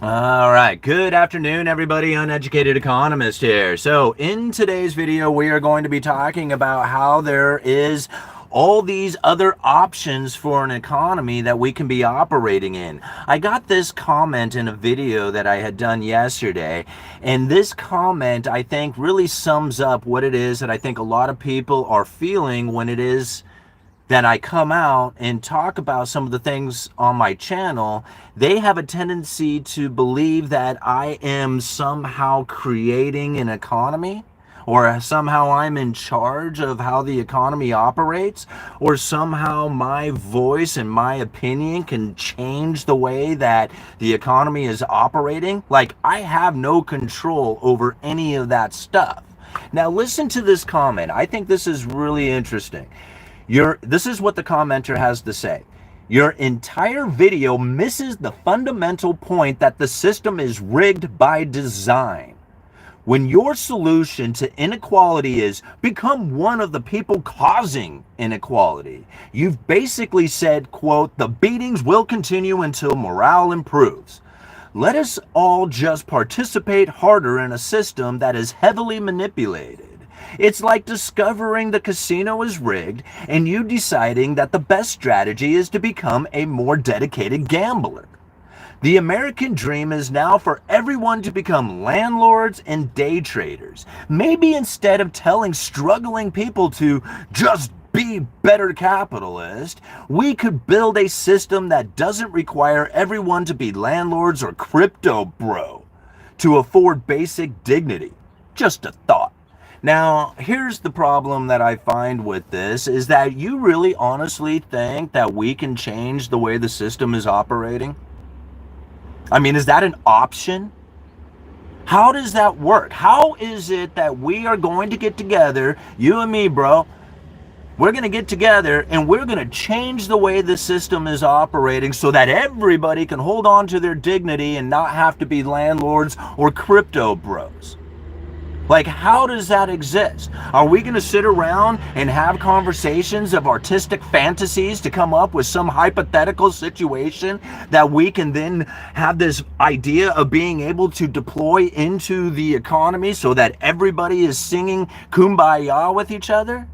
All right, good afternoon, everybody. Uneducated Economist here. So, in today's video, we are going to be talking about how there is all these other options for an economy that we can be operating in. I got this comment in a video that I had done yesterday, and this comment, I think, really sums up what it is that I think a lot of people are feeling when it is that I come out and talk about some of the things on my channel. They have a tendency to believe that I am somehow creating an economy, or somehow I'm in charge of how the economy operates, or somehow my voice and my opinion can change the way that the economy is operating. Like, I have no control over any of that stuff. Now, listen to this comment. I think this is really interesting. This is what the commenter has to say. Your entire video misses the fundamental point that the system is rigged by design. When your solution to inequality is become one of the people causing inequality, you've basically said, quote, the beatings will continue until morale improves. Let us all just participate harder in a system that is heavily manipulated. It's like discovering the casino is rigged and you deciding that the best strategy is to become a more dedicated gambler. The American dream is now for everyone to become landlords and day traders. Maybe instead of telling struggling people to just be better capitalists, we could build a system that doesn't require everyone to be landlords or crypto bro to afford basic dignity. Just a thought. Now, here's the problem that I find with this is that you really honestly think that we can change the way the system is operating? I mean, is that an option? How does that work? How is it that we are going to get together, you and me, bro? We're going to get together and we're going to change the way the system is operating so that everybody can hold on to their dignity and not have to be landlords or crypto bros. Like, how does that exist? Are we going to sit around and have conversations of artistic fantasies to come up with some hypothetical situation that we can then have this idea of being able to deploy into the economy so that everybody is singing kumbaya with each other?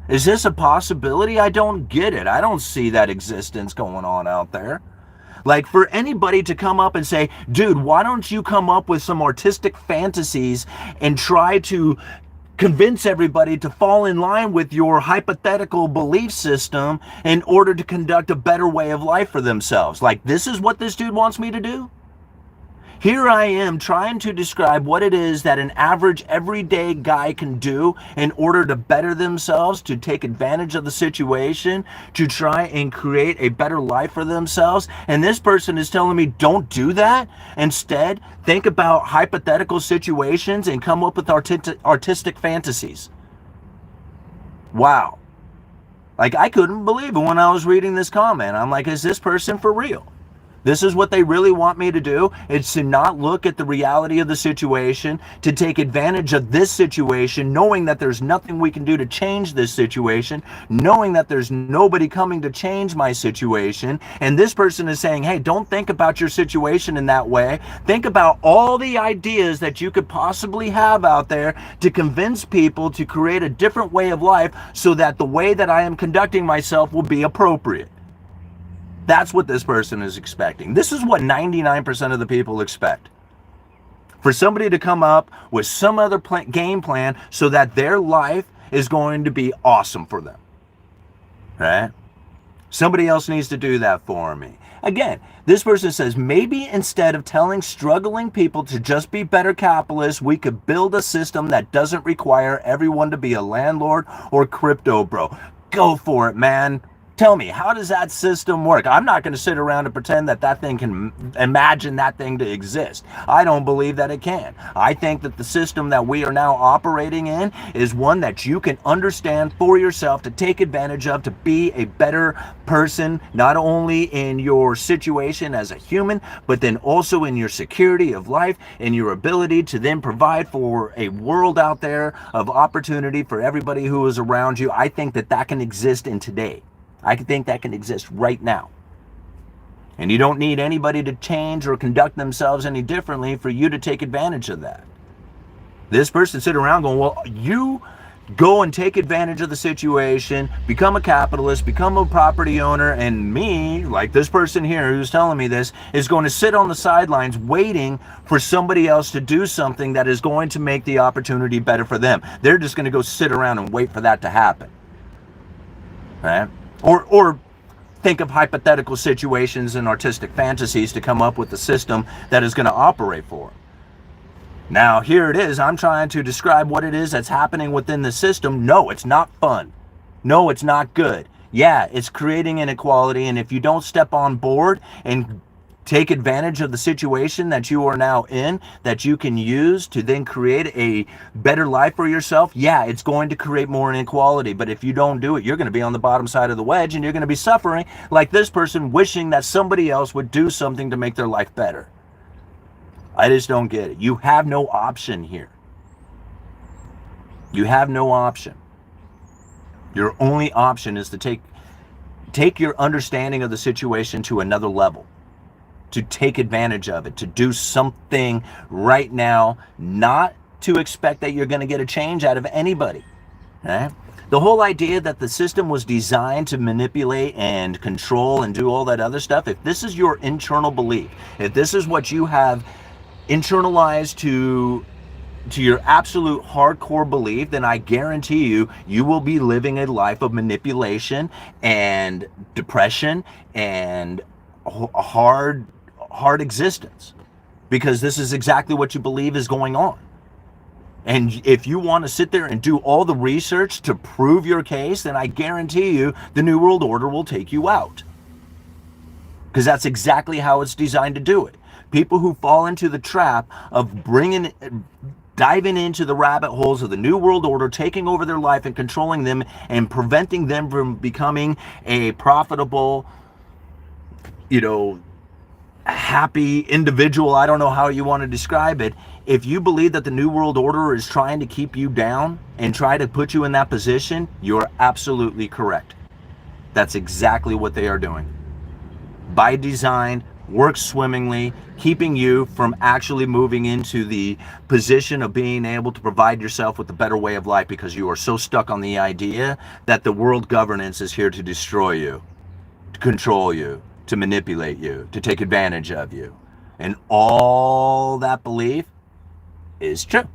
Is this a possibility? I don't get it. I don't see that existence going on out there. Like, for anybody to come up and say, dude, why don't you come up with some artistic fantasies and try to convince everybody to fall in line with your hypothetical belief system in order to conduct a better way of life for themselves. Like, this is what this dude wants me to do? Here I am trying to describe what it is that an average everyday guy can do in order to better themselves, to take advantage of the situation, to try and create a better life for themselves. And this person is telling me, don't do that. Instead, think about hypothetical situations and come up with artistic fantasies. Wow. Like, I couldn't believe it when I was reading this comment. I'm like, is this person for real? This is what they really want me to do. It's to not look at the reality of the situation, to take advantage of this situation, knowing that there's nothing we can do to change this situation, knowing that there's nobody coming to change my situation. And this person is saying, hey, don't think about your situation in that way. Think about all the ideas that you could possibly have out there to convince people to create a different way of life so that the way that I am conducting myself will be appropriate. That's what this person is expecting. This is what 99% of the people expect. For somebody to come up with some other game plan so that their life is going to be awesome for them. Right? Somebody else needs to do that for me. Again, this person says, maybe instead of telling struggling people to just be better capitalists, we could build a system that doesn't require everyone to be a landlord or crypto bro. Go for it, man. Tell me, how does that system work? I'm not going to sit around and pretend that that thing can imagine that thing to exist. I don't believe that it can. I think that the system that we are now operating in is one that you can understand for yourself, to take advantage of, to be a better person, not only in your situation as a human, but then also in your security of life and your ability to then provide for a world out there of opportunity for everybody who is around you. I think that that can exist in today. I think that can exist right now. And you don't need anybody to change or conduct themselves any differently for you to take advantage of that. This person sitting around going, well, you go and take advantage of the situation, become a capitalist, become a property owner, and me, like this person here who's telling me this, is going to sit on the sidelines waiting for somebody else to do something that is going to make the opportunity better for them. They're just going to go sit around and wait for that to happen. Right? Or think of hypothetical situations and artistic fantasies to come up with a system that is going to operate for them. Now, here it is. I'm trying to describe what it is that's happening within the system. No, it's not fun. No, it's not good. Yeah, it's creating inequality, and if you don't step on board and take advantage of the situation that you are now in, that you can use to then create a better life for yourself, yeah, it's going to create more inequality. But if you don't do it, you're going to be on the bottom side of the wedge, and you're going to be suffering like this person, wishing that somebody else would do something to make their life better. I just don't get it. You have no option here. You have no option. Your only option is to take your understanding of the situation to another level, to take advantage of it, to do something right now, not to expect that you're going to get a change out of anybody. Right? The whole idea that the system was designed to manipulate and control and do all that other stuff, if this is your internal belief, if this is what you have internalized to your absolute hardcore belief, then I guarantee you, you will be living a life of manipulation and depression and a hard existence, because this is exactly what you believe is going on. And if you want to sit there and do all the research to prove your case, then I guarantee you the New World Order will take you out, because that's exactly how it's designed to do it. People who fall into the trap of diving into the rabbit holes of the New World Order, taking over their life and controlling them and preventing them from becoming a profitable, happy individual. I don't know how you want to describe it. If you believe that the New World Order is trying to keep you down and try to put you in that position, you're absolutely correct. That's exactly what they are doing. By design, works swimmingly, keeping you from actually moving into the position of being able to provide yourself with a better way of life, because you are so stuck on the idea that the world governance is here to destroy you, to control you, to manipulate you, to take advantage of you. And all that belief is true.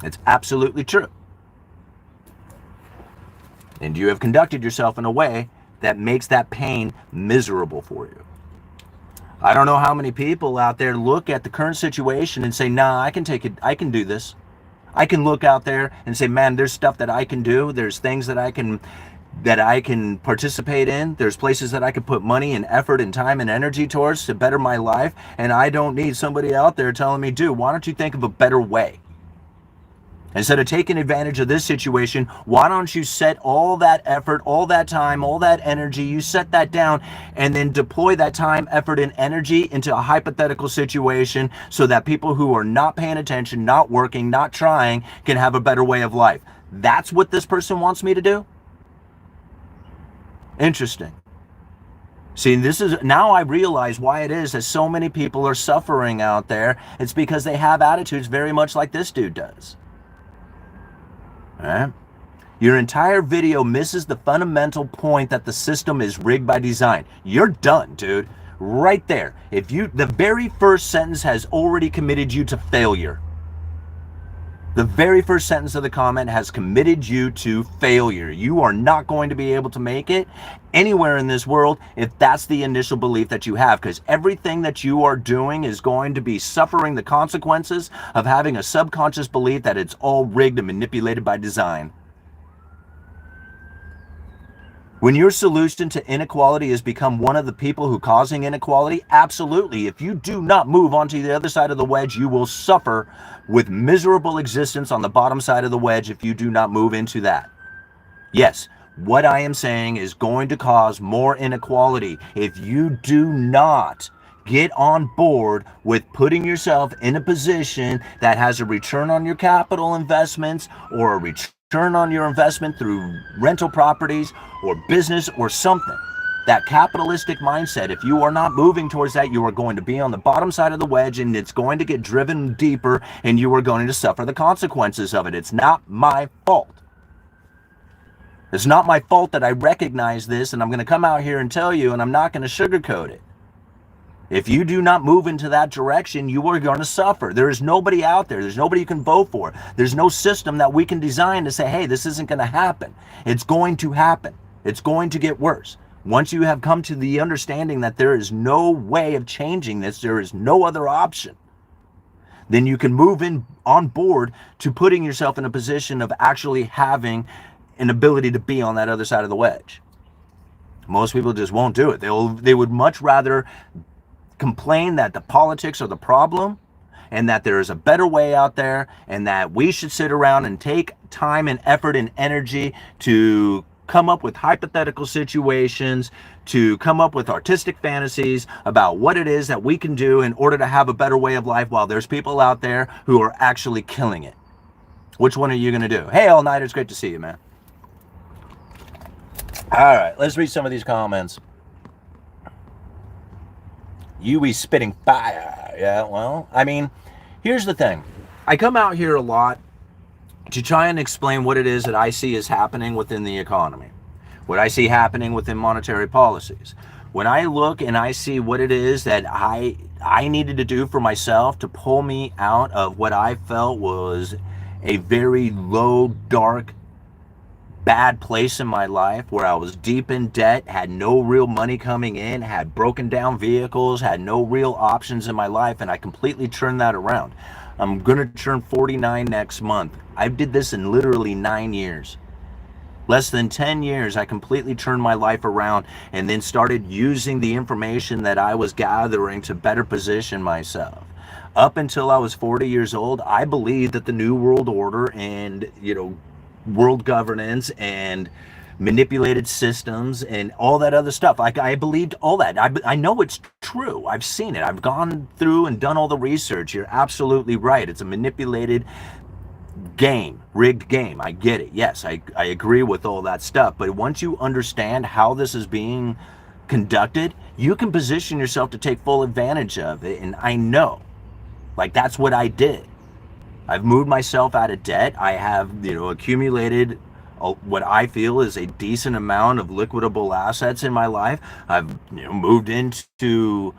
It's absolutely true. And you have conducted yourself in a way that makes that pain miserable for you. I don't know how many people out there look at the current situation and say, nah, I can take it, I can do this. I can look out there and say, man, there's stuff that I can do. There's things that I can participate in. There's places that I can put money and effort and time and energy towards to better my life. And I don't need somebody out there telling me, dude, why don't you think of a better way? Instead of taking advantage of this situation, why don't you set all that effort, all that time, all that energy, you set that down and then deploy that time, effort, and energy into a hypothetical situation so that people who are not paying attention, not working, not trying, can have a better way of life. That's what this person wants me to do? Interesting. See, now I realize why it is that so many people are suffering out there. It's because they have attitudes very much like this dude does. Right? Your entire video misses the fundamental point that the system is rigged by design. You're done, dude. Right there. The very first sentence has already committed you to failure. The very first sentence of the comment has committed you to failure. You are not going to be able to make it anywhere in this world if that's the initial belief that you have, because everything that you are doing is going to be suffering the consequences of having a subconscious belief that it's all rigged and manipulated by design. When your solution to inequality has become one of the people who causing inequality, absolutely. If you do not move onto the other side of the wedge, you will suffer with miserable existence on the bottom side of the wedge if you do not move into that. Yes, what I am saying is going to cause more inequality if you do not get on board with putting yourself in a position that has a return on your capital investments, or a return on your investment through rental properties or business or something. That capitalistic mindset, if you are not moving towards that, you are going to be on the bottom side of the wedge, and it's going to get driven deeper, and you are going to suffer the consequences of it. It's not my fault. It's not my fault that I recognize this, and I'm going to come out here and tell you, and I'm not going to sugarcoat it. If you do not move into that direction, you are going to suffer. There is nobody out there. There's nobody you can vote for. There's no system that we can design to say, hey, this isn't going to happen. It's going to happen. It's going to get worse. Once you have come to the understanding that there is no way of changing this, there is no other option, then you can move in on board to putting yourself in a position of actually having an ability to be on that other side of the wedge. Most people just won't do it. They would much rather complain that the politics are the problem and that there is a better way out there, and that we should sit around and take time and effort and energy to come up with hypothetical situations, to come up with artistic fantasies about what it is that we can do in order to have a better way of life, while there's people out there who are actually killing it. Which one are you going to do? Hey, all night, it's great to see you, man. All right, let's read some of these comments. You be spitting fire. Yeah, well, I mean, here's the thing. I come out here a lot to try and explain what it is that I see is happening within the economy, what I see happening within monetary policies. When I look and I see what it is that I needed to do for myself to pull me out of what I felt was a very low, dark, bad place in my life, where I was deep in debt, had no real money coming in, had broken down vehicles, had no real options in my life, and I completely turned that around. I'm gonna turn 49 next month. I did this in literally 9 years. Less than 10 years, I completely turned my life around, and then started using the information that I was gathering to better position myself. Up until I was 40 years old, I believed that the New World Order and, world governance and manipulated systems and all that other stuff, like, I believed all that. I know it's true. I've seen it. I've gone through and done all the research. You're absolutely right. It's a manipulated game, rigged game. I get it. Yes, I agree with all that stuff. But once you understand how this is being conducted, you can position yourself to take full advantage of it. And I know, like, that's what I did. I've moved myself out of debt. I have, accumulated what I feel is a decent amount of liquidable assets in my life. I've, moved into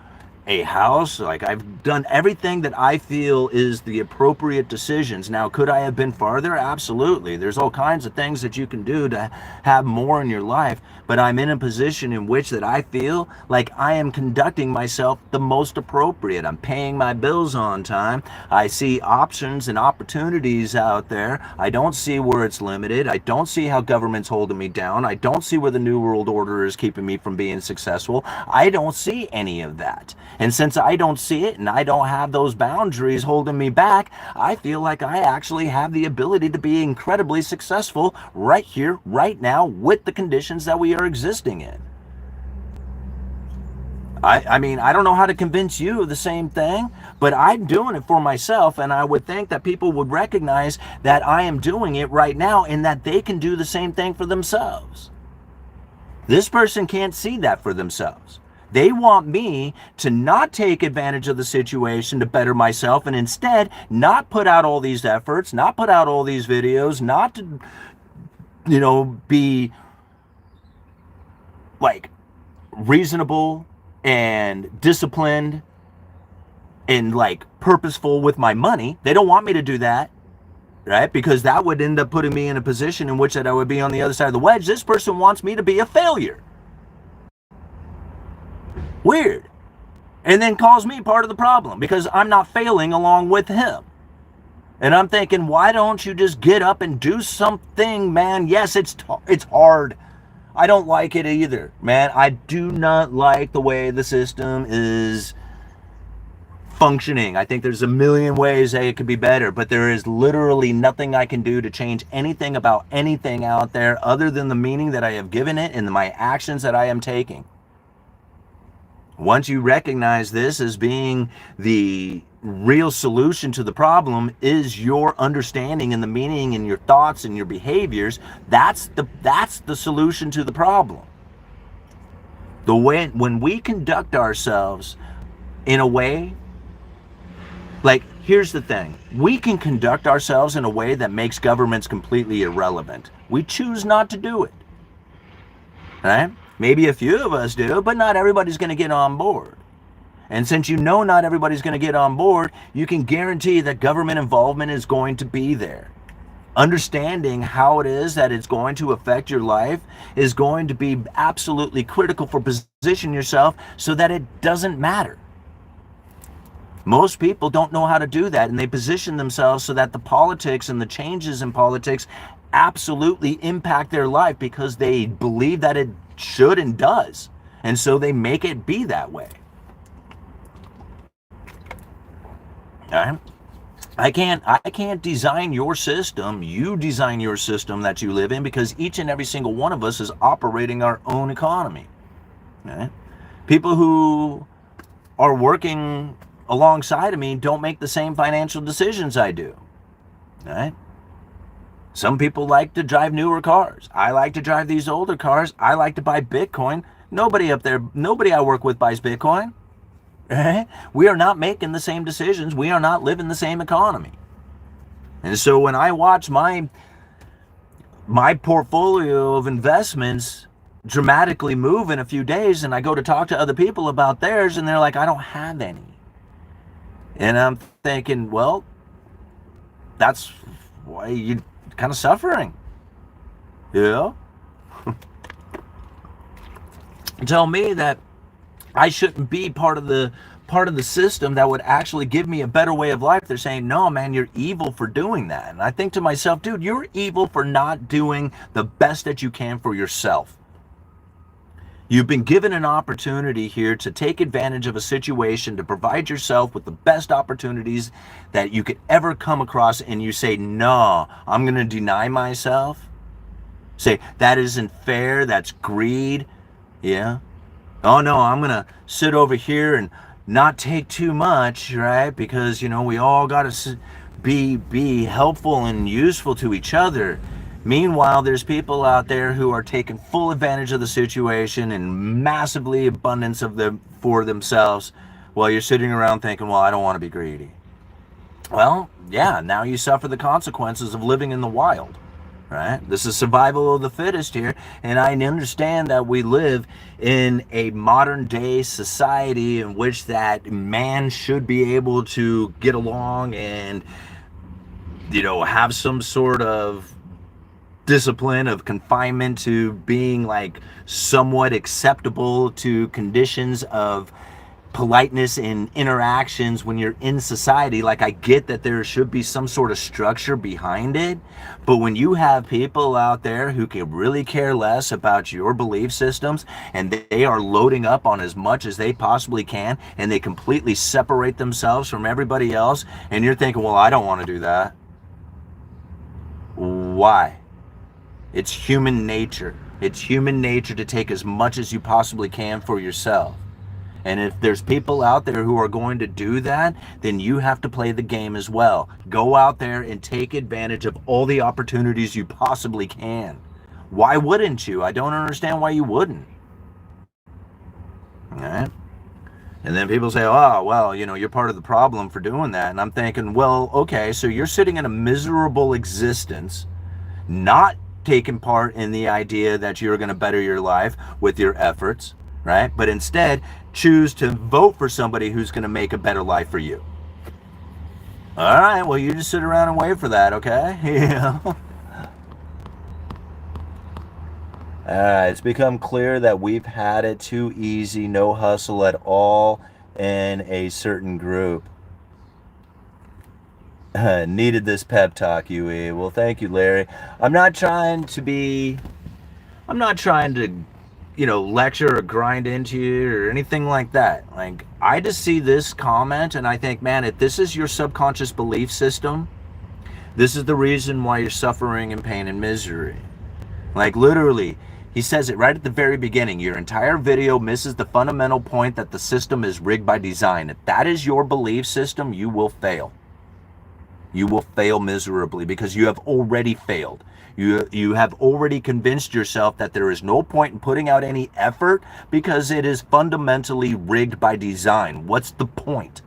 a house. Like, I've done everything that I feel is the appropriate decisions. Now, could I have been farther? Absolutely. There's all kinds of things that you can do to have more in your life, but I'm in a position in which that I feel like I am conducting myself the most appropriate. I'm paying my bills on time. I see options and opportunities out there. I don't see where it's limited. I don't see how government's holding me down. I don't see where the New World Order is keeping me from being successful. I don't see any of that. And since I don't see it and I don't have those boundaries holding me back, I feel like I actually have the ability to be incredibly successful right here, right now, with the conditions that we are existing in. I mean, I don't know how to convince you of the same thing, but I'm doing it for myself, and I would think that people would recognize that I am doing it right now and that they can do the same thing for themselves. This person can't see that for themselves. They want me to not take advantage of the situation to better myself, and instead not put out all these efforts, not put out all these videos, not to, be like reasonable and disciplined and like purposeful with my money. They don't want me to do that, right? Because that would end up putting me in a position in which that I would be on the other side of the wedge. This person wants me to be a failure. Weird. And then calls me part of the problem because I'm not failing along with him. And I'm thinking, why don't you just get up and do something, man? Yes, it's hard. I don't like it either, man. I do not like the way the system is functioning. I think there's a million ways that it could be better, but there is literally nothing I can do to change anything about anything out there other than the meaning that I have given it and my actions that I am taking. Once you recognize this as being the real solution to the problem is your understanding and the meaning and your thoughts and your behaviors, that's the solution to the problem. The way when we conduct ourselves in a way, like, here's the thing, we can conduct ourselves in a way that makes governments completely irrelevant. We choose not to do it, right? Maybe a few of us do, but not everybody's going to get on board. And since you know not everybody's going to get on board, you can guarantee that government involvement is going to be there. Understanding how it is that it's going to affect your life is going to be absolutely critical for positioning yourself so that it doesn't matter. Most people don't know how to do that, and they position themselves so that the politics and the changes in politics absolutely impact their life because they believe that it should and does. And so they make it be that way. All right? I can't design your system. You design your system that you live in, because each and every single one of us is operating our own economy. Right? People who are working alongside of me don't make the same financial decisions I do. Right? Some people like to drive newer cars. I like to drive these older cars. I like to buy Bitcoin. Nobody I work with buys Bitcoin. We are not making the same decisions. We are not living the same economy. And so when I watch my portfolio of investments dramatically move in a few days, and I go to talk to other people about theirs, and they're like, I don't have any. And I'm thinking, well, that's why you're kind of suffering. Yeah. Tell me that I shouldn't be part of the system that would actually give me a better way of life. They're saying, no, man, you're evil for doing that. And I think to myself, dude, you're evil for not doing the best that you can for yourself. You've been given an opportunity here to take advantage of a situation to provide yourself with the best opportunities that you could ever come across, and you say, no, I'm going to deny myself. Say, that isn't fair, that's greed. Yeah. Oh no, I'm going to sit over here and not take too much, right? Because, we all got to be helpful and useful to each other. Meanwhile, there's people out there who are taking full advantage of the situation and massively abundance for themselves, while you're sitting around thinking, well, I don't want to be greedy. Well, yeah, now you suffer the consequences of living in the wild. Right? This is survival of the fittest here, and I understand that we live in a modern day society in which that man should be able to get along and, have some sort of discipline of confinement to being like somewhat acceptable to conditions of politeness in interactions when you're in society. Like, I get that there should be some sort of structure behind it, but when you have people out there who can really care less about your belief systems, and they are loading up on as much as they possibly can, and they completely separate themselves from everybody else, and you're thinking, well, I don't want to do that. Why? It's human nature. It's human nature to take as much as you possibly can for yourself. And if there's people out there who are going to do that, then you have to play the game as well. Go out there and take advantage of all the opportunities you possibly can. Why wouldn't you? I don't understand why you wouldn't. All right? And then people say, oh, well, you're part of the problem for doing that. And I'm thinking, well, okay, so you're sitting in a miserable existence, not taking part in the idea that you're going to better your life with your efforts, right? But instead, choose to vote for somebody who's going to make a better life for you. All right, well, you just sit around and wait for that, okay? Yeah. It's become clear that we've had it too easy, no hustle at all in a certain group. Needed this pep talk, UE. Well, thank you, Larry. I'm not trying to lecture or grind into you or anything like that. Like, I just see this comment and I think, man, if this is your subconscious belief system, this is the reason why you're suffering in pain and misery. Like, literally, he says it right at the very beginning. Your entire video misses the fundamental point that the system is rigged by design. If that is your belief system, you will fail. You will fail miserably because you have already failed. You have already convinced yourself that there is no point in putting out any effort because it is fundamentally rigged by design. What's the point?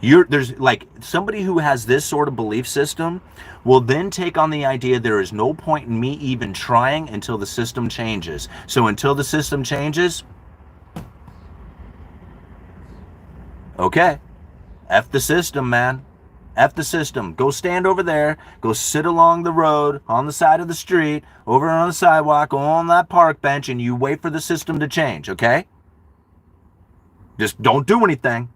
There's like somebody who has this sort of belief system will then take on the idea there is no point in me even trying until the system changes. So until the system changes, okay, F the system, man. F the system. Go stand over there. Go sit along the road, on the side of the street, over on the sidewalk, on that park bench, and you wait for the system to change, okay? Just don't do anything.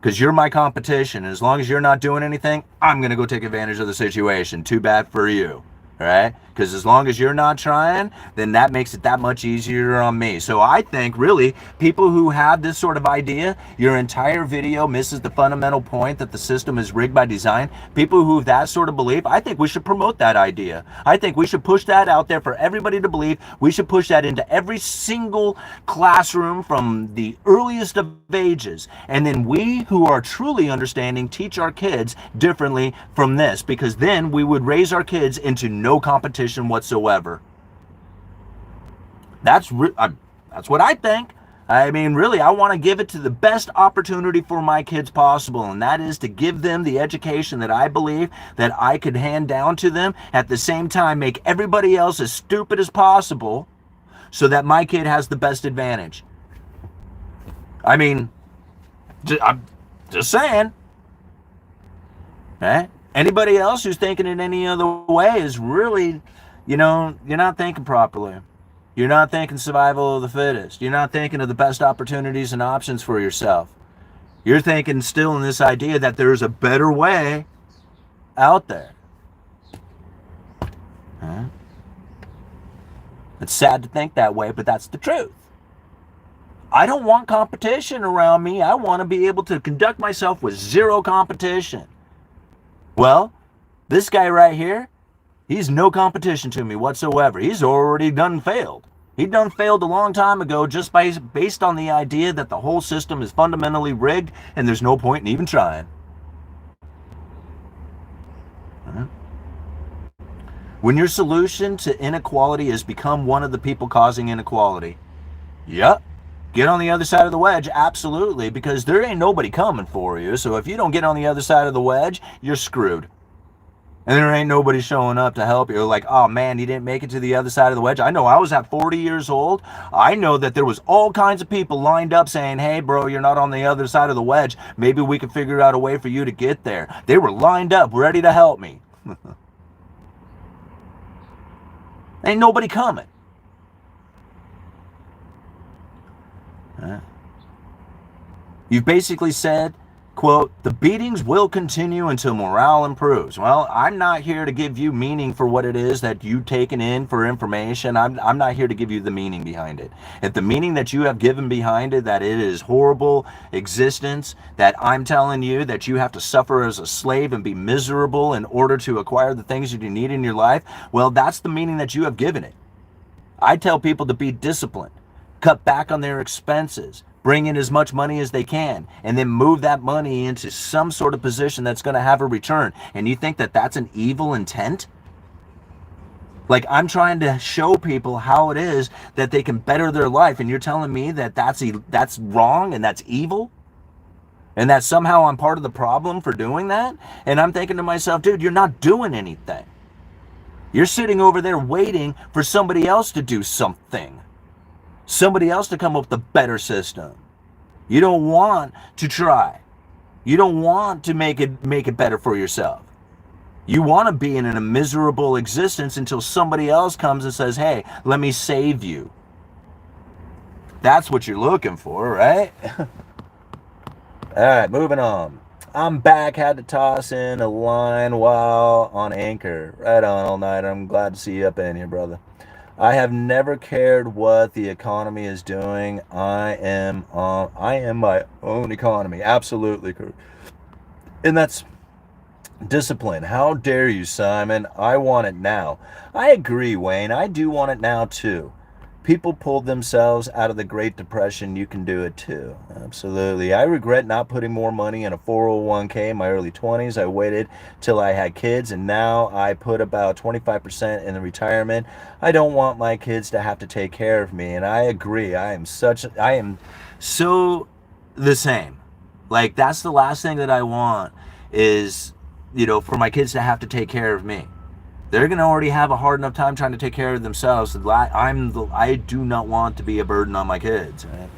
Because you're my competition. And as long as you're not doing anything, I'm going to go take advantage of the situation. Too bad for you. All right? Because as long as you're not trying, then that makes it that much easier on me. So I think really people who have this sort of idea, your entire video misses the fundamental point that the system is rigged by design. People who have that sort of belief, I think we should promote that idea. I think we should push that out there for everybody to believe. We should push that into every single classroom from the earliest of ages. And then we who are truly understanding teach our kids differently from this, because then we would raise our kids into no competition whatsoever. That's what I think. I mean, really, I want to give it to the best opportunity for my kids possible, and that is to give them the education that I believe that I could hand down to them, at the same time make everybody else as stupid as possible so that my kid has the best advantage. I mean, I'm just saying. Okay? Anybody else who's thinking in any other way is really, you're not thinking properly. You're not thinking survival of the fittest. You're not thinking of the best opportunities and options for yourself. You're thinking still in this idea that there's a better way out there. Huh? It's sad to think that way, but that's the truth. I don't want competition around me. I want to be able to conduct myself with zero competition. Well, this guy right here, he's no competition to me whatsoever. He's already done failed. He done failed a long time ago just based on the idea that the whole system is fundamentally rigged and there's no point in even trying. When your solution to inequality is become one of the people causing inequality, yep. Get on the other side of the wedge, absolutely, because there ain't nobody coming for you. So if you don't get on the other side of the wedge, you're screwed. And there ain't nobody showing up to help you. Like, oh man, you didn't make it to the other side of the wedge. I know I was at 40 years old. I know that there was all kinds of people lined up saying, hey bro, you're not on the other side of the wedge. Maybe we can figure out a way for you to get there. They were lined up, ready to help me. Ain't nobody coming. You've basically said, quote, the beatings will continue until morale improves. Well, I'm not here to give you meaning for what it is that you've taken in for information. I'm not here to give you the meaning behind it. If the meaning that you have given behind it, that it is horrible existence, that I'm telling you that you have to suffer as a slave and be miserable in order to acquire the things that you need in your life, well, that's the meaning that you have given it. I tell people to be disciplined. Cut back on their expenses, bring in as much money as they can, and then move that money into some sort of position that's going to have a return. And you think that that's an evil intent? Like, I'm trying to show people how it is that they can better their life, and you're telling me that that's wrong and that's evil? And that somehow I'm part of the problem for doing that? And I'm thinking to myself, dude, you're not doing anything. You're sitting over there waiting for somebody else to do something. Somebody else to come up with a better system. You don't want to try. You don't want to make it better for yourself. You want to be in a miserable existence until somebody else comes and says, hey, let me save you. That's what you're looking for, right? All right, moving on. I'm back. Had to toss in a line while on Anchor. Right on all night. I'm glad to see you up in here, brother. I have never cared what the economy is doing. I am my own economy. Absolutely. And that's discipline. How dare you, Simon? I want it now. I agree, Wayne. I do want it now too. People pulled themselves out of the Great Depression. You can do it too. Absolutely. I regret not putting more money in a 401k in my early 20s. I waited till I had kids, and now I put about 25% in the retirement. I don't want my kids to have to take care of me. And I agree. I am so the same. Like, that's the last thing that I want is, for my kids to have to take care of me. They're going to already have a hard enough time trying to take care of themselves. I do not want to be a burden on my kids. Right?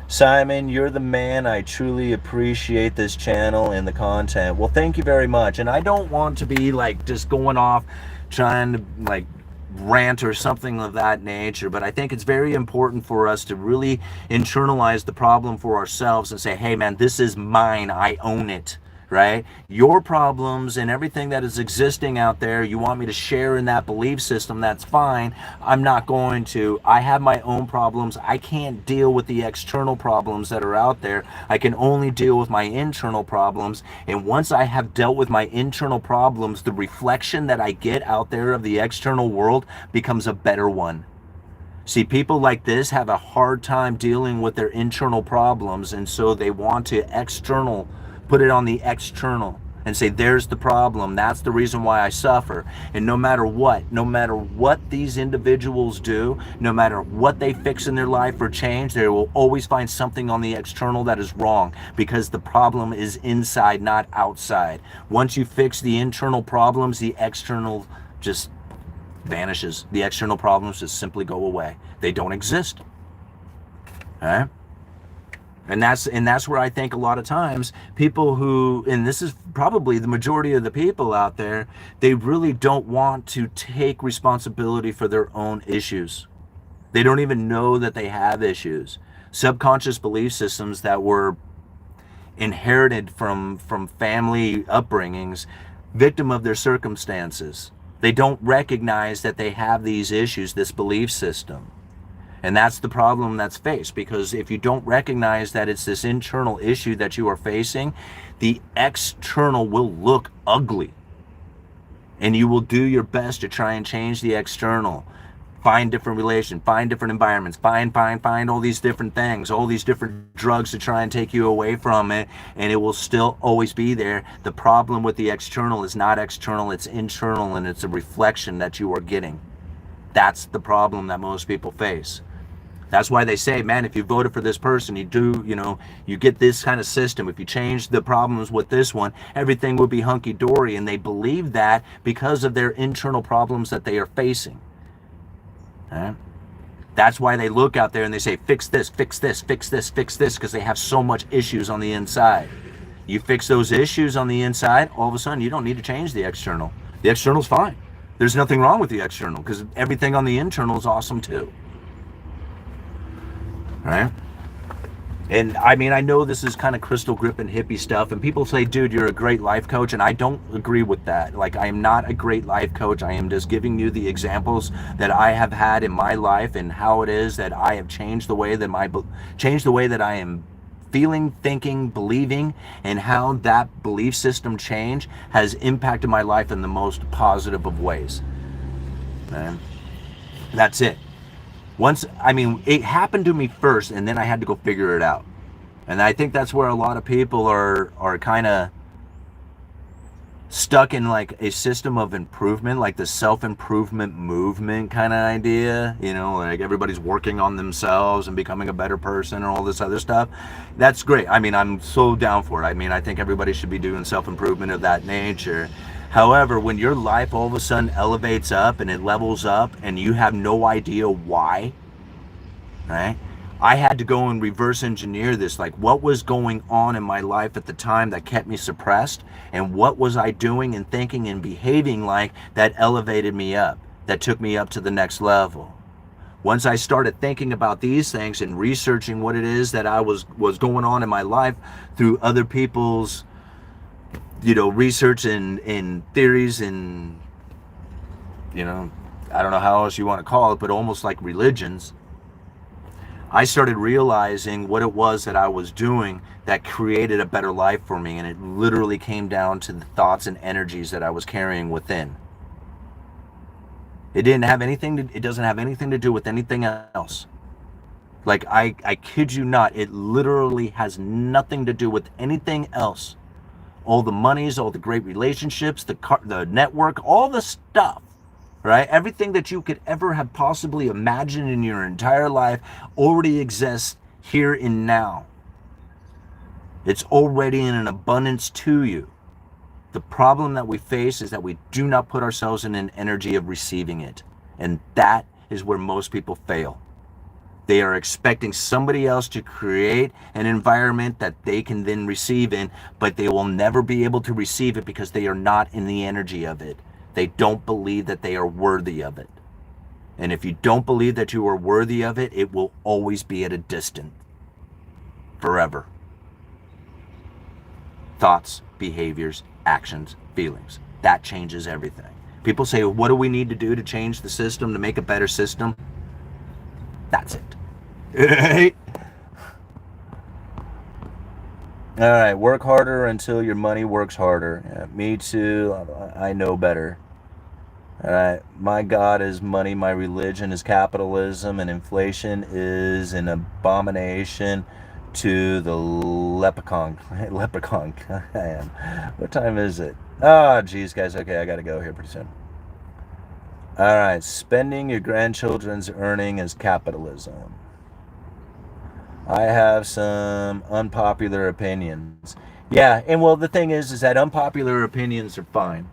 Simon, you're the man. I truly appreciate this channel and the content. Well, thank you very much. And I don't want to be like just going off trying to like rant or something of that nature, but I think it's very important for us to really internalize the problem for ourselves and say, hey man, this is mine. I own it. Right? Your problems and everything that is existing out there, you want me to share in that belief system, that's fine. I'm not going to. I have my own problems. I can't deal with the external problems that are out there. I can only deal with my internal problems. And once I have dealt with my internal problems, the reflection that I get out there of the external world becomes a better one. See, people like this have a hard time dealing with their internal problems, and so they want to put it on the external and say, there's the problem, that's the reason why I suffer. And no matter what these individuals do, no matter what they fix in their life or change, they will always find something on the external that is wrong, because the problem is inside, not outside. Once you fix the internal problems, the external just vanishes. The external problems just simply go away. They don't exist. All right? And that's where I think a lot of times people who, and this is probably the majority of the people out there, they really don't want to take responsibility for their own issues. They don't even know that they have issues. Subconscious belief systems that were inherited from family upbringings, victim of their circumstances. They don't recognize that they have these issues, this belief system. And that's the problem that's faced, because if you don't recognize that it's this internal issue that you are facing, the external will look ugly. And you will do your best to try and change the external. Find different relations, find different environments, find all these different things, all these different drugs to try and take you away from it, and it will still always be there. The problem with the external is not external, it's internal, and it's a reflection that you are getting. That's the problem that most people face. That's why they say, man, if you voted for this person, you get this kind of system. If you change the problems with this one, everything would be hunky-dory. And they believe that because of their internal problems that they are facing. Right? That's why they look out there and they say, fix this, fix this, fix this, fix this, because they have so much issues on the inside. You fix those issues on the inside, all of a sudden you don't need to change the external. The external's fine. There's nothing wrong with the external, because everything on the internal is awesome too. Right? And I mean, I know this is kind of crystal grip and hippie stuff, and people say, dude, you're a great life coach, and I don't agree with that. Like, I am not a great life coach. I am just giving you the examples that I have had in my life and how it is that I have changed the way that I am feeling, thinking, believing, and how that belief system change has impacted my life in the most positive of ways. And that's it. It happened to me first, and then I had to go figure it out. And I think that's where a lot of people are kind of stuck in like a system of improvement, like the self-improvement movement kind of idea, like everybody's working on themselves and becoming a better person and all this other stuff. That's great. I mean, I'm so down for it. I mean, I think everybody should be doing self-improvement of that nature. However, when your life all of a sudden elevates up and it levels up and you have no idea why, right? I had to go and reverse engineer this, like what was going on in my life at the time that kept me suppressed, and what was I doing and thinking and behaving like that elevated me up, that took me up to the next level. Once I started thinking about these things and researching what it is that I was going on in my life through other people's research and theories and, I don't know how else you want to call it, but almost like religions, I started realizing what it was that I was doing that created a better life for me. And it literally came down to the thoughts and energies that I was carrying within. It didn't have anything to, it doesn't have anything to do with anything else. Like, I kid you not, it literally has nothing to do with anything else. All the monies, all the great relationships, the network, all the stuff, right? Everything that you could ever have possibly imagined in your entire life already exists here and now. It's already in an abundance to you. The problem that we face is that we do not put ourselves in an energy of receiving it. And that is where most people fail. They are expecting somebody else to create an environment that they can then receive in, but they will never be able to receive it because they are not in the energy of it. They don't believe that they are worthy of it. And if you don't believe that you are worthy of it, it will always be at a distance. Forever. Thoughts, behaviors, actions, feelings. That changes everything. People say, what do we need to do to change the system, to make a better system? That's it. Right? All right, work harder until your money works harder. Yeah, me too. I know better. All right, my God is money, my religion is capitalism, and inflation is an abomination to the leprechaun. Leprechaun. What time is it? Oh, geez, guys. Okay, I got to go here pretty soon. All right, spending your grandchildren's earning is capitalism. I have some unpopular opinions. Yeah, and well, the thing is that unpopular opinions are fine.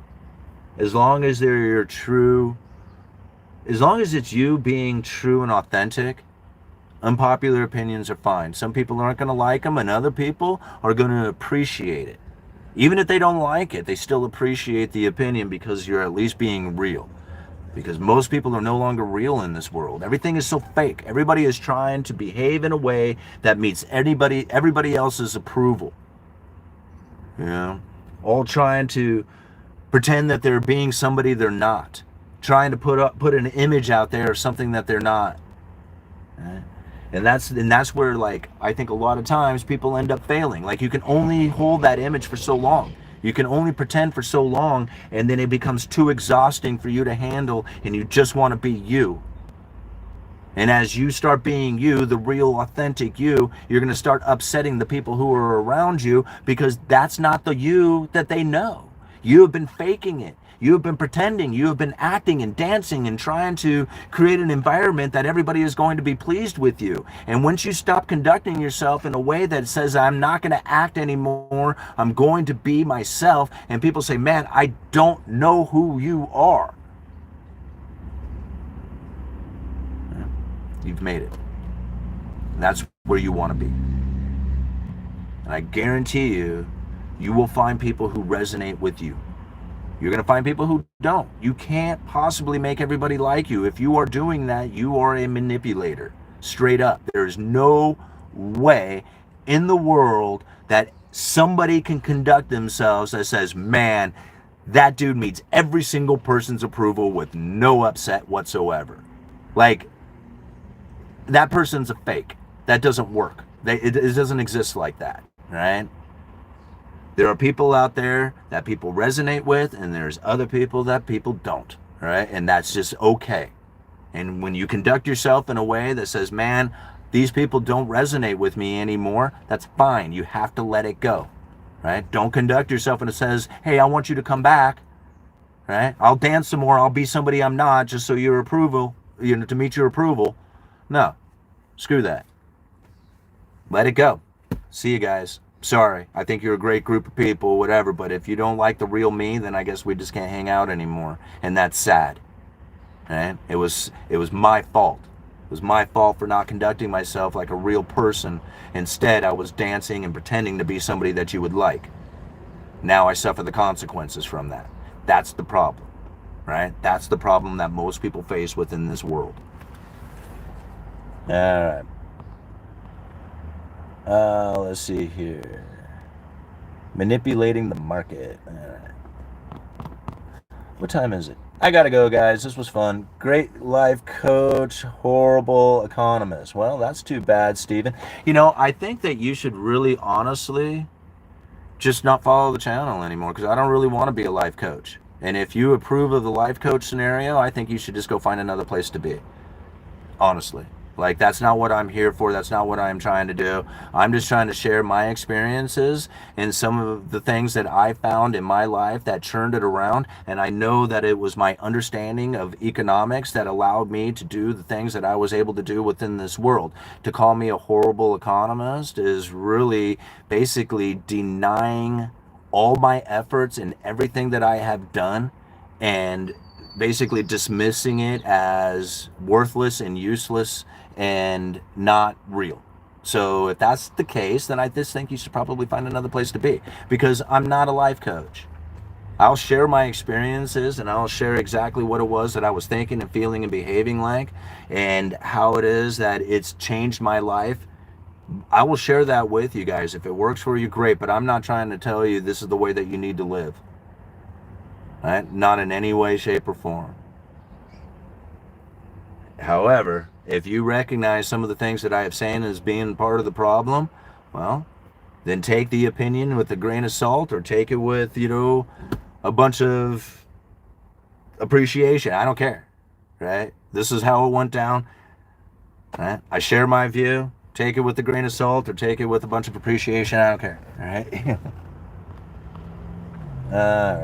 As long as they're your true, as long as it's you being true and authentic, unpopular opinions are fine. Some people aren't going to like them, and other people are going to appreciate it. Even if they don't like it, they still appreciate the opinion because you're at least being real. Because most people are no longer real in this world. Everything is so fake. Everybody is trying to behave in a way that meets everybody else's approval. You know, all trying to pretend that they're being somebody they're not. Trying to put an image out there of something that they're not. Right? And that's where, like, I think a lot of times people end up failing. Like, you can only hold that image for so long. You can only pretend for so long, and then it becomes too exhausting for you to handle, and you just want to be you. And as you start being you, the real authentic you, you're going to start upsetting the people who are around you because that's not the you that they know. You have been faking it. You have been pretending. You have been acting and dancing and trying to create an environment that everybody is going to be pleased with you. And once you stop conducting yourself in a way that says, I'm not going to act anymore, I'm going to be myself, and people say, man, I don't know who you are. You've made it. And that's where you want to be. And I guarantee you, you will find people who resonate with you. You're going to find people who don't. You can't possibly make everybody like you. If you are doing that, you are a manipulator. Straight up. There's no way in the world that somebody can conduct themselves that says, man, that dude meets every single person's approval with no upset whatsoever. Like, that person's a fake. That doesn't work. It doesn't exist like that, right? There are people out there that people resonate with, and there's other people that people don't, right? And that's just okay. And when you conduct yourself in a way that says, man, these people don't resonate with me anymore, that's fine. You have to let it go, right? Don't conduct yourself and it says, hey, I want you to come back, right? I'll dance some more. I'll be somebody I'm not just so your approval, to meet your approval. No, screw that. Let it go. See you guys. Sorry, I think you're a great group of people, whatever, but if you don't like the real me, then I guess we just can't hang out anymore. And that's sad. Right? It was my fault. It was my fault for not conducting myself like a real person. Instead, I was dancing and pretending to be somebody that you would like. Now I suffer the consequences from that. That's the problem. Right? That's the problem that most people face within this world. All right. Let's see here. Manipulating the market. All right. What time is it? I gotta go, guys. This was fun. Great life coach, horrible economist. Well, that's too bad, Stephen. You know, I think that you should really honestly just not follow the channel anymore, because I don't really want to be a life coach. And if you approve of the life coach scenario, I think you should just go find another place to be. Honestly. Like, that's not what I'm here for. That's not what I'm trying to do. I'm just trying to share my experiences and some of the things that I found in my life that churned it around. And I know that it was my understanding of economics that allowed me to do the things that I was able to do within this world. To call me a horrible economist is really basically denying all my efforts and everything that I have done, and basically dismissing it as worthless and useless and not real. So if that's the case, then I just think you should probably find another place to be, because I'm not a life coach. I'll share my experiences and I'll share exactly what it was that I was thinking and feeling and behaving like, and how it is that it's changed my life. I will share that with you guys. If it works for you, great, but I'm not trying to tell you this is the way that you need to live. Right? Not in any way, shape, or form. However, if you recognize some of the things that I have saying as being part of the problem, well, then take the opinion with a grain of salt, or take it with, a bunch of appreciation. I don't care, right? This is how it went down, right? I share my view. Take it with a grain of salt, or take it with a bunch of appreciation. I don't care, all right? All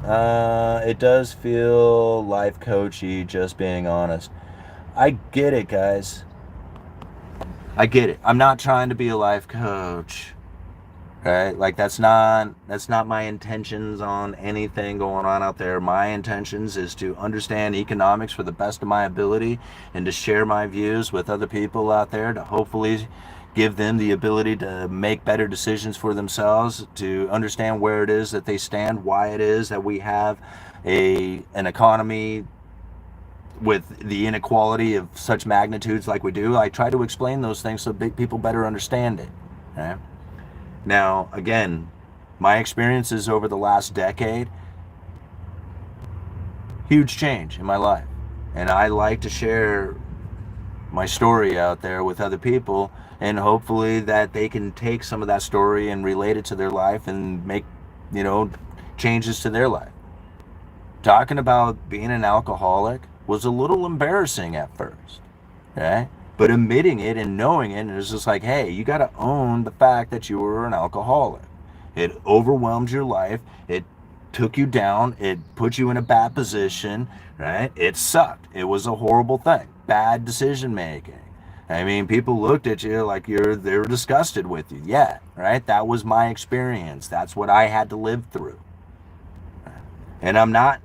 right. It does feel life coachy, just being honest. I get it, guys. I get it. I'm not trying to be a life coach, right? Like, that's not my intentions on anything going on out there. My intentions is to understand economics for the best of my ability, and to share my views with other people out there, to hopefully give them the ability to make better decisions for themselves, to understand where it is that they stand, why it is that we have an economy with the inequality of such magnitudes like we do. I try to explain those things so people better understand it. Okay? Now, again, my experiences over the last decade, huge change in my life. And I like to share my story out there with other people, and hopefully that they can take some of that story and relate it to their life and make, changes to their life. Talking about being an alcoholic was a little embarrassing at first, okay? But admitting it and knowing it, and it's just like, hey, you got to own the fact that you were an alcoholic. It overwhelmed your life. It took you down. It put you in a bad position, right? It sucked. It was a horrible thing. Bad decision making. I mean, people looked at you like they were disgusted with you. Yeah, right? That was my experience. That's what I had to live through. And I'm not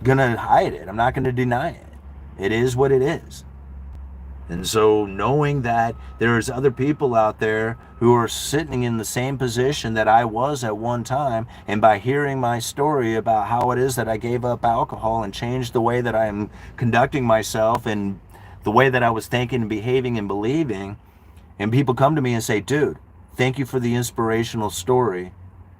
going to hide it. I'm not going to deny it. It is what it is. And so knowing that there's other people out there who are sitting in the same position that I was at one time, and by hearing my story about how it is that I gave up alcohol and changed the way that I'm conducting myself and the way that I was thinking and behaving and believing, and people come to me and say, dude, thank you for the inspirational story.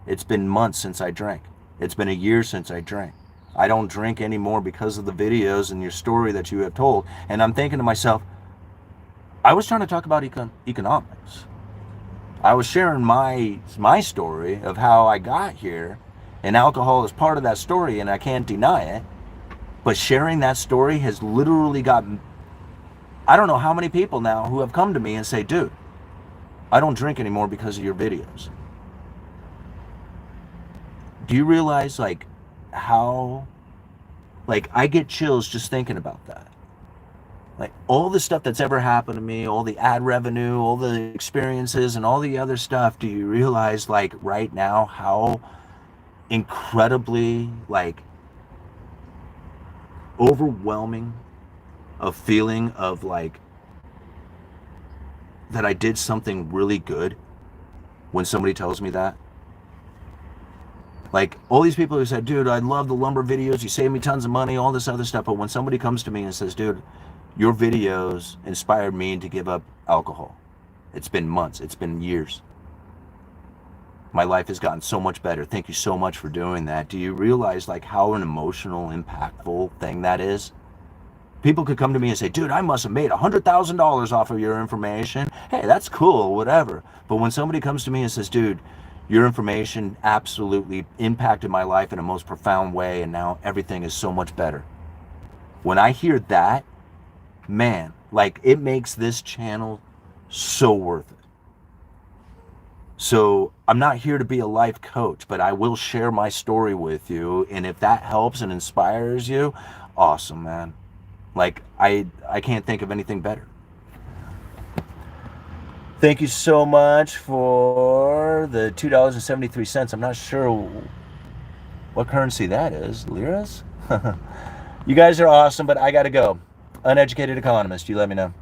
It's been months since I drank. It's been a year since I drank. I don't drink anymore because of the videos and your story that you have told. And I'm thinking to myself, I was trying to talk about economics. I was sharing my story of how I got here, and alcohol is part of that story, and I can't deny it. But sharing that story has literally gotten, I don't know how many people now who have come to me and say, dude, I don't drink anymore because of your videos. Do you realize how, I get chills just thinking about that. All the stuff that's ever happened to me, all the ad revenue, all the experiences, and all the other stuff, do you realize, right now, how incredibly, overwhelming a feeling of, that I did something really good when somebody tells me that? All these people who said, dude, I love the lumber videos, you saved me tons of money, all this other stuff, but when somebody comes to me and says, dude, your videos inspired me to give up alcohol. It's been months. It's been years. My life has gotten so much better. Thank you so much for doing that. Do you realize how an emotional, impactful thing that is? People could come to me and say, dude, I must have made $100,000 off of your information. Hey, that's cool, whatever. But when somebody comes to me and says, dude, Your information absolutely impacted my life in a most profound way, and now everything is so much better. When I hear that, man, like, it makes this channel so worth it. So I'm not here to be a life coach, but I will share my story with you. And if that helps and inspires you, awesome, man. Like, I can't think of anything better. Thank you so much for the $2.73. I'm not sure what currency that is. Liras? You guys are awesome, but I got to go. Uneducated Economist, you let me know.